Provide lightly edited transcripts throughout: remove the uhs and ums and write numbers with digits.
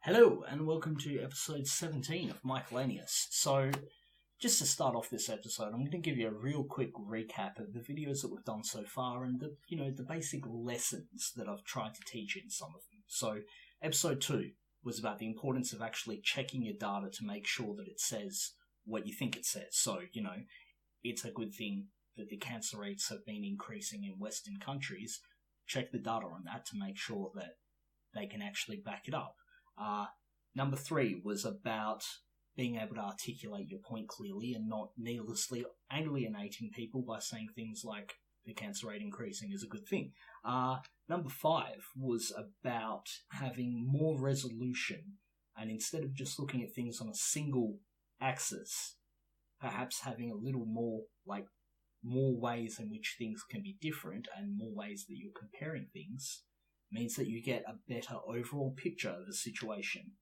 Hello, and welcome to episode 17 of Miscellaneous. So, just to start off this episode, I'm going to give you a real quick recap of the videos that we've done so far and the basic lessons that I've tried to teach in some of them. So, episode 2 was about the importance of actually checking your data to make sure that it says what you think it says. So, it's a good thing that the cancer rates have been increasing in Western countries. Check the data on that to make sure that they can actually back it up. Number 3 was about being able to articulate your point clearly and not needlessly alienating people by saying things like the cancer rate increasing is a good thing. Number 5 was about having more resolution, and instead of just looking at things on a single axis, perhaps having a little more ways in which things can be different and more ways that you're comparing things means that you get a better overall picture of the situation.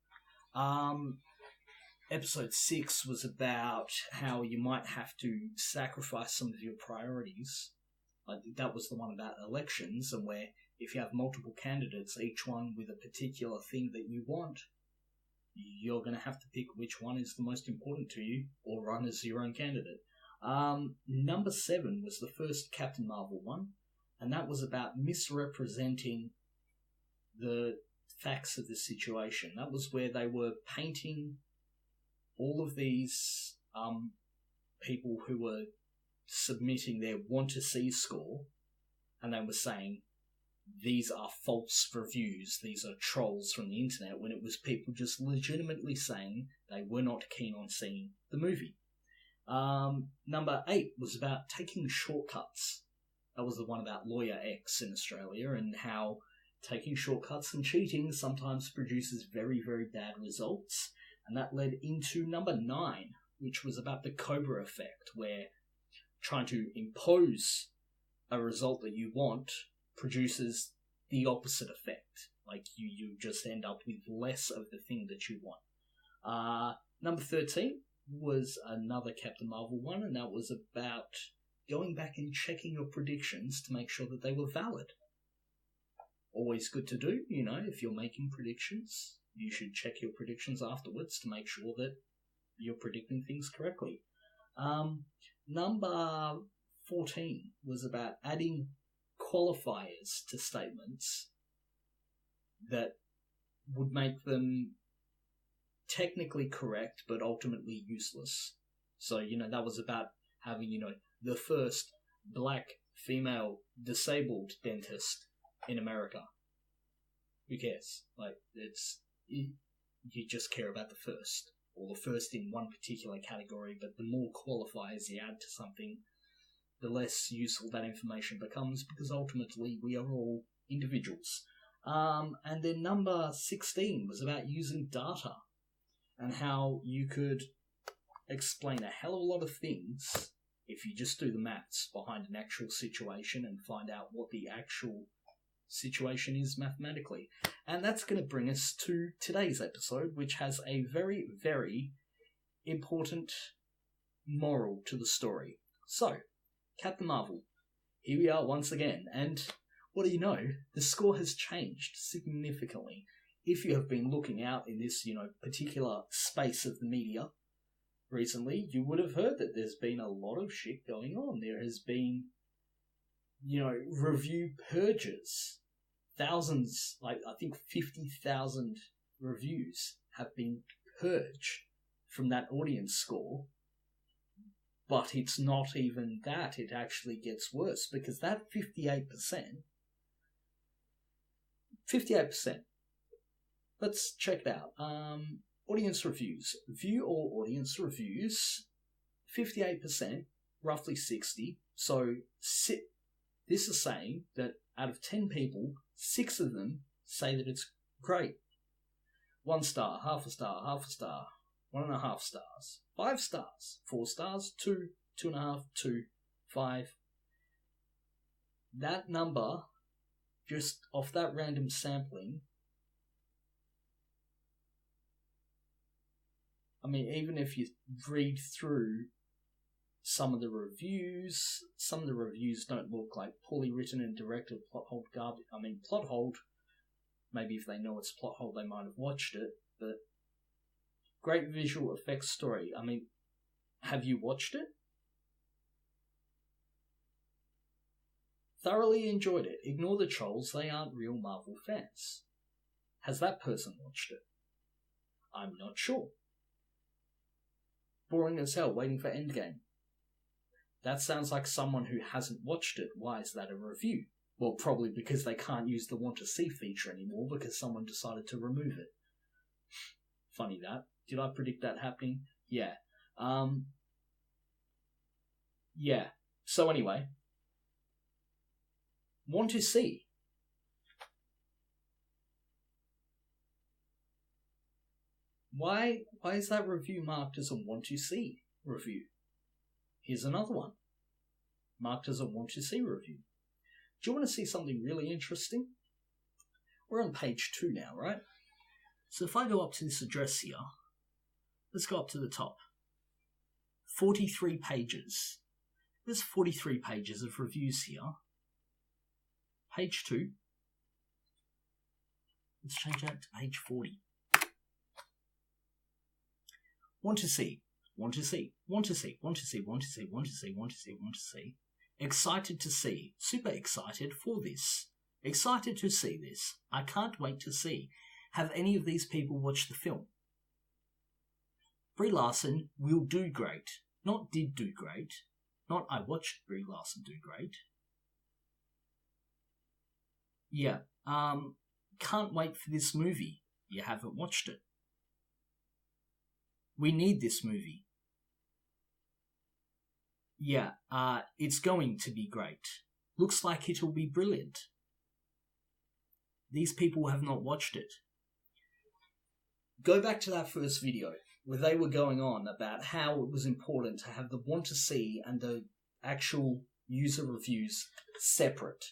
Episode 6 was about how you might have to sacrifice some of your priorities. That was the one about elections, and where if you have multiple candidates, each one with a particular thing that you want, you're going to have to pick which one is the most important to you, or run as your own candidate. Number 7 was the first Captain Marvel one, and that was about misrepresenting the facts of the situation. That was where they were painting all of these people who were submitting their want-to-see score, and they were saying, these are false reviews, these are trolls from the internet, when it was people just legitimately saying they were not keen on seeing the movie. Number 8 was about taking shortcuts. That was the one about Lawyer X in Australia, and how taking shortcuts and cheating sometimes produces very, very bad results. And that led into number 9, which was about the Cobra effect, where trying to impose a result that you want produces the opposite effect. Like, you just end up with less of the thing that you want. Number 13 was another Captain Marvel one, and that was about going back and checking your predictions to make sure that they were valid. Always good to do, if you're making predictions, you should check your predictions afterwards to make sure that you're predicting things correctly. Number 14 was about adding qualifiers to statements that would make them technically correct but ultimately useless. So, that was about having, the first black female disabled dentist in America. Who cares? You just care about the first, or the first in one particular category, but the more qualifiers you add to something, the less useful that information becomes, because ultimately we are all individuals. And then number 16 was about using data, and how you could explain a hell of a lot of things if you just do the maths behind an actual situation and find out what the actual situation is mathematically. And that's going to bring us to today's episode, which has a very, very important moral to the story. So, Captain Marvel, here we are once again, and what do you know? The score has changed significantly. If you have been looking out in this, particular space of the media recently, you would have heard that there's been a lot of shit going on. There has been, review purges. Thousands, I think 50,000 reviews have been purged from that audience score. But it's not even that. It actually gets worse, because that 58%, let's check it out. Audience reviews. View all audience reviews. 58%, roughly 60. So this is saying that out of 10 people, 6 of them say that it's great. 1 star, half a star, 1.5 stars, 5 stars, 4 stars, 2, 2.5, 2, 5. That number, just off that random sampling, even if you read through some of the reviews don't look like poorly written and directed plot hold garbage. Plot hold Maybe if they know it's a plot hole, they might have watched it. But great visual effects story. I mean, have you watched it? Thoroughly enjoyed it. Ignore the trolls, they aren't real Marvel fans. Has that person watched it? I'm not sure. Boring as hell, waiting for Endgame. That sounds like someone who hasn't watched it. Why is that a review? Well, probably because they can't use the want to see feature anymore because someone decided to remove it. Funny that. Did I predict that happening? Yeah. Yeah. So anyway. Want to see. Why is that review marked as a want to see review? Here's another one. Marked as a want to see review. Do you want to see something really interesting? We're on page 2 now, right? So if I go up to this address here, let's go up to the top. 43 pages. There's 43 pages of reviews here. Page 2. Let's change that to page 40. Want to see. Want to see. Want to see. Want to see. Want to see. Want to see. Want to see. Want to see. Excited to see. Super excited for this. Excited to see this. I can't wait to see. Have any of these people watched the film? Brie Larson will do great. Not did do great. Not I watched Brie Larson do great. Yeah. Can't wait for this movie. You haven't watched it. We need this movie. Yeah, it's going to be great. Looks like it'll be brilliant. These people have not watched it. Go back to that first video where they were going on about how it was important to have the want to see and the actual user reviews separate.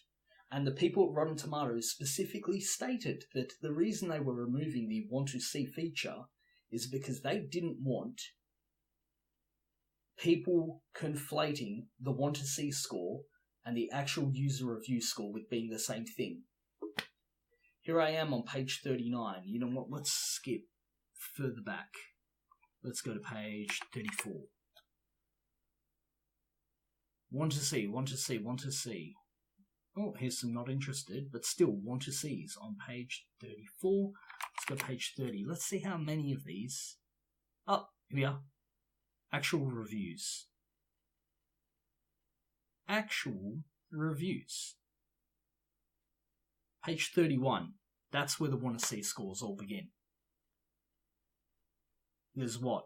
And the people at Rotten Tomatoes specifically stated that the reason they were removing the want to see feature is because they didn't want people conflating the want to see score and the actual user review score with being the same thing. Here I am on page 39. You know what? Let's skip further back. Let's go to page 34. Want to see, want to see, want to see. Oh, here's some not interested, but still want to see's on page 34. Let's go to page 30. Let's see how many of these. Oh, here we are. Actual reviews. Actual reviews. Page 31. That's where the want to see scores all begin. There's what?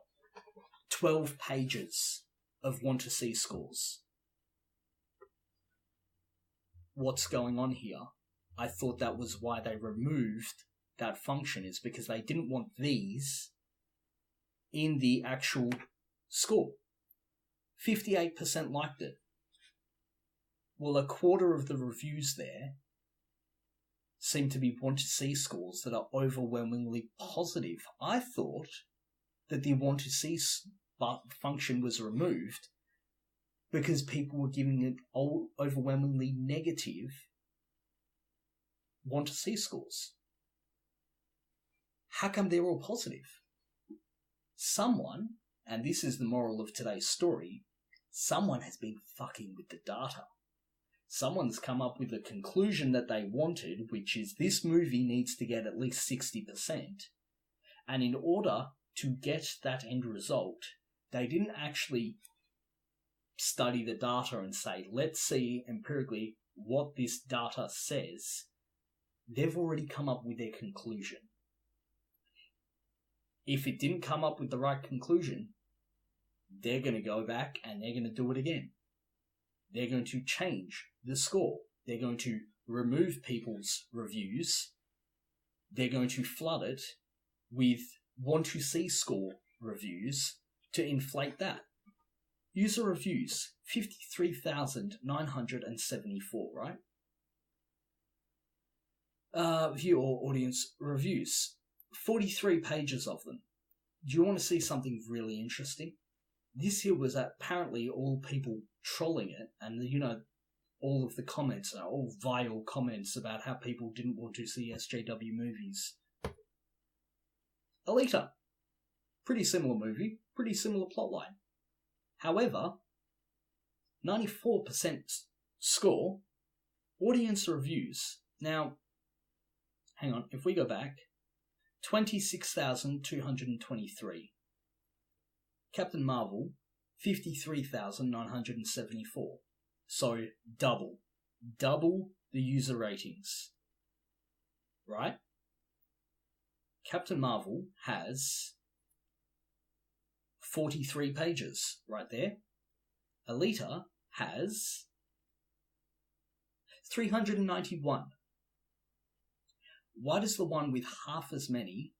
12 pages of want to see scores. What's going on here? I thought that was why they removed that function, is because they didn't want these in the actual score. 58% liked it. Well, a quarter of the reviews there seem to be want to see scores that are overwhelmingly positive. I thought that the want to see function was removed because people were giving it overwhelmingly negative want to see scores. How come they're all positive? Someone, and this is the moral of today's story, someone has been fucking with the data. Someone's come up with a conclusion that they wanted, which is this movie needs to get at least 60%. And in order to get that end result, they didn't actually study the data and say, let's see empirically what this data says. They've already come up with their conclusion. If it didn't come up with the right conclusion, they're going to go back and they're going to do it again. They're going to change the score. They're going to remove people's reviews. They're going to flood it with want to see score reviews to inflate that. User reviews, 53,974, right? View or audience reviews, 43 pages of them. Do you want to see something really interesting? This here was apparently all people trolling it, and all of the comments are all vile comments about how people didn't want to see SJW movies. Alita. Pretty similar movie, pretty similar plotline. However, 94% score, audience reviews. Now, hang on, if we go back, 26,223. Captain Marvel, 53,974. So, double the user ratings. Right? Captain Marvel has 43 pages right there. Alita has 391. Why does the one with half as many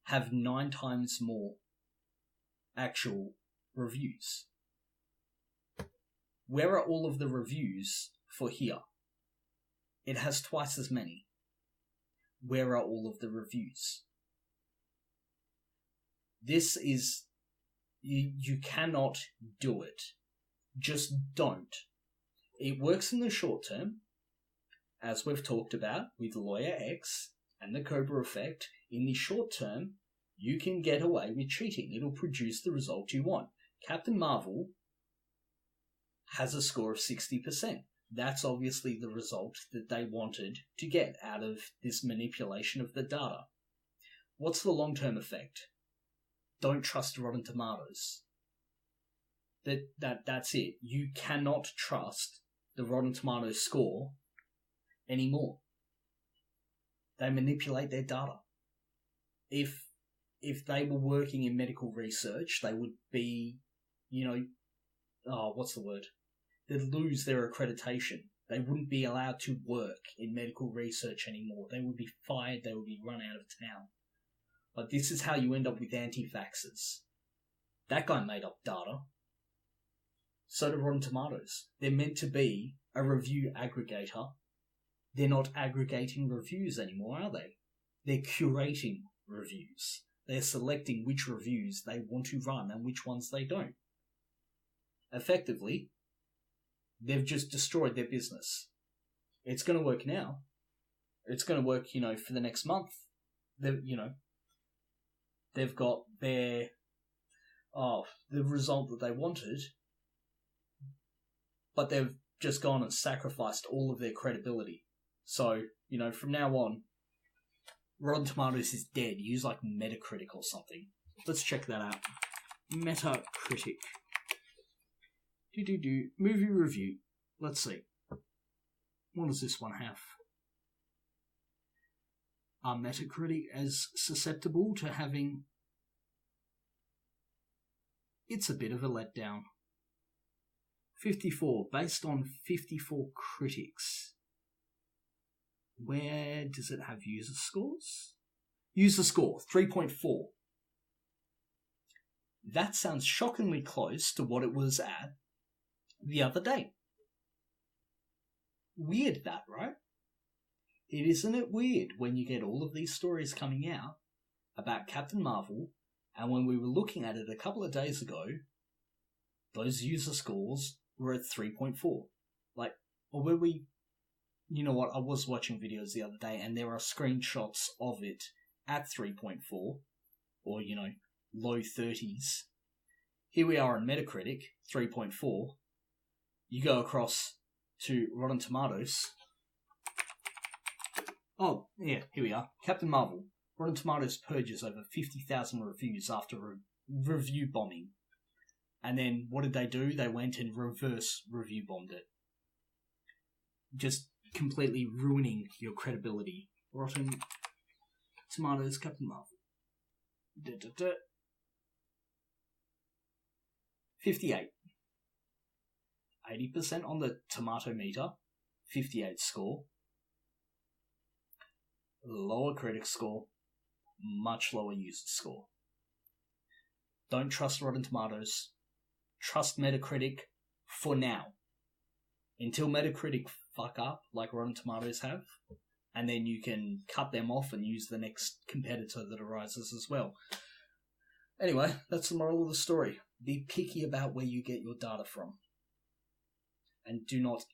have 9 times more actual reviews? Where are all of the reviews for here? It has twice as many. Where are all of the reviews? This is... You cannot do it. Just don't. It works in the short term, as we've talked about with Lawyer X and the Cobra effect. In the short term, you can get away with cheating. It'll produce the result you want. Captain Marvel has a score of 60%. That's obviously the result that they wanted to get out of this manipulation of the data. What's the long-term effect? Don't trust Rotten Tomatoes. That's it. You cannot trust the Rotten Tomatoes score anymore. They manipulate their data. If they were working in medical research, they would be, they'd lose their accreditation. They wouldn't be allowed to work in medical research anymore. They would be fired. They would be run out of town. But this is how you end up with anti-vaxxers. That guy made up data. So do Rotten Tomatoes. They're meant to be a review aggregator. They're not aggregating reviews anymore, are they? They're curating reviews. They're selecting which reviews they want to run and which ones they don't. Effectively, they've just destroyed their business. It's going to work now. It's going to work, for the next month. They've got the result that they wanted, but they've just gone and sacrificed all of their credibility. So, from now on, Rotten Tomatoes is dead. Use like Metacritic or something. Let's check that out. Metacritic. Movie review. Let's see. What does this one have? Are Metacritic as susceptible to having... It's a bit of a letdown. 54, based on 54 critics. Where does it have user scores? User score, 3.4. That sounds shockingly close to what it was at the other day. Weird that, right? Isn't it weird when you get all of these stories coming out about Captain Marvel, and when we were looking at it a couple of days ago, those user scores were at 3.4. Or were we... You know what, I was watching videos the other day, and there are screenshots of it at 3.4, or, low 30s. Here we are on Metacritic, 3.4. You go across to Rotten Tomatoes. Oh, yeah, here we are. Captain Marvel. Rotten Tomatoes purges over 50,000 reviews after review bombing. And then what did they do? They went and reverse review bombed it. Just completely ruining your credibility. Rotten Tomatoes, Captain Marvel. 58. 80% on the tomato meter. 58 score. Lower critic score. Much lower user score. Don't trust Rotten Tomatoes. Trust Metacritic for now. Until Metacritic fuck up like Rotten Tomatoes have, and then you can cut them off and use the next competitor that arises as well. Anyway, that's the moral of the story. Be picky about where you get your data from. And do not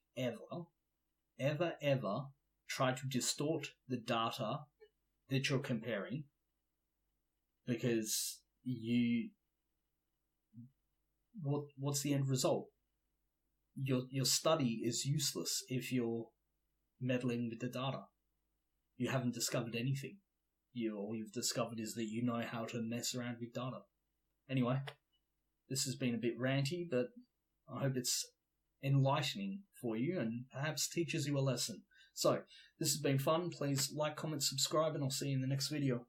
ever try to distort the data that you're comparing, because what's the end result? Your study is useless if you're meddling with the data. You haven't discovered anything. All you've discovered is that you know how to mess around with data. Anyway, this has been a bit ranty, but I hope it's enlightening for you and perhaps teaches you a lesson. So, this has been fun. Please like, comment, subscribe, and I'll see you in the next video.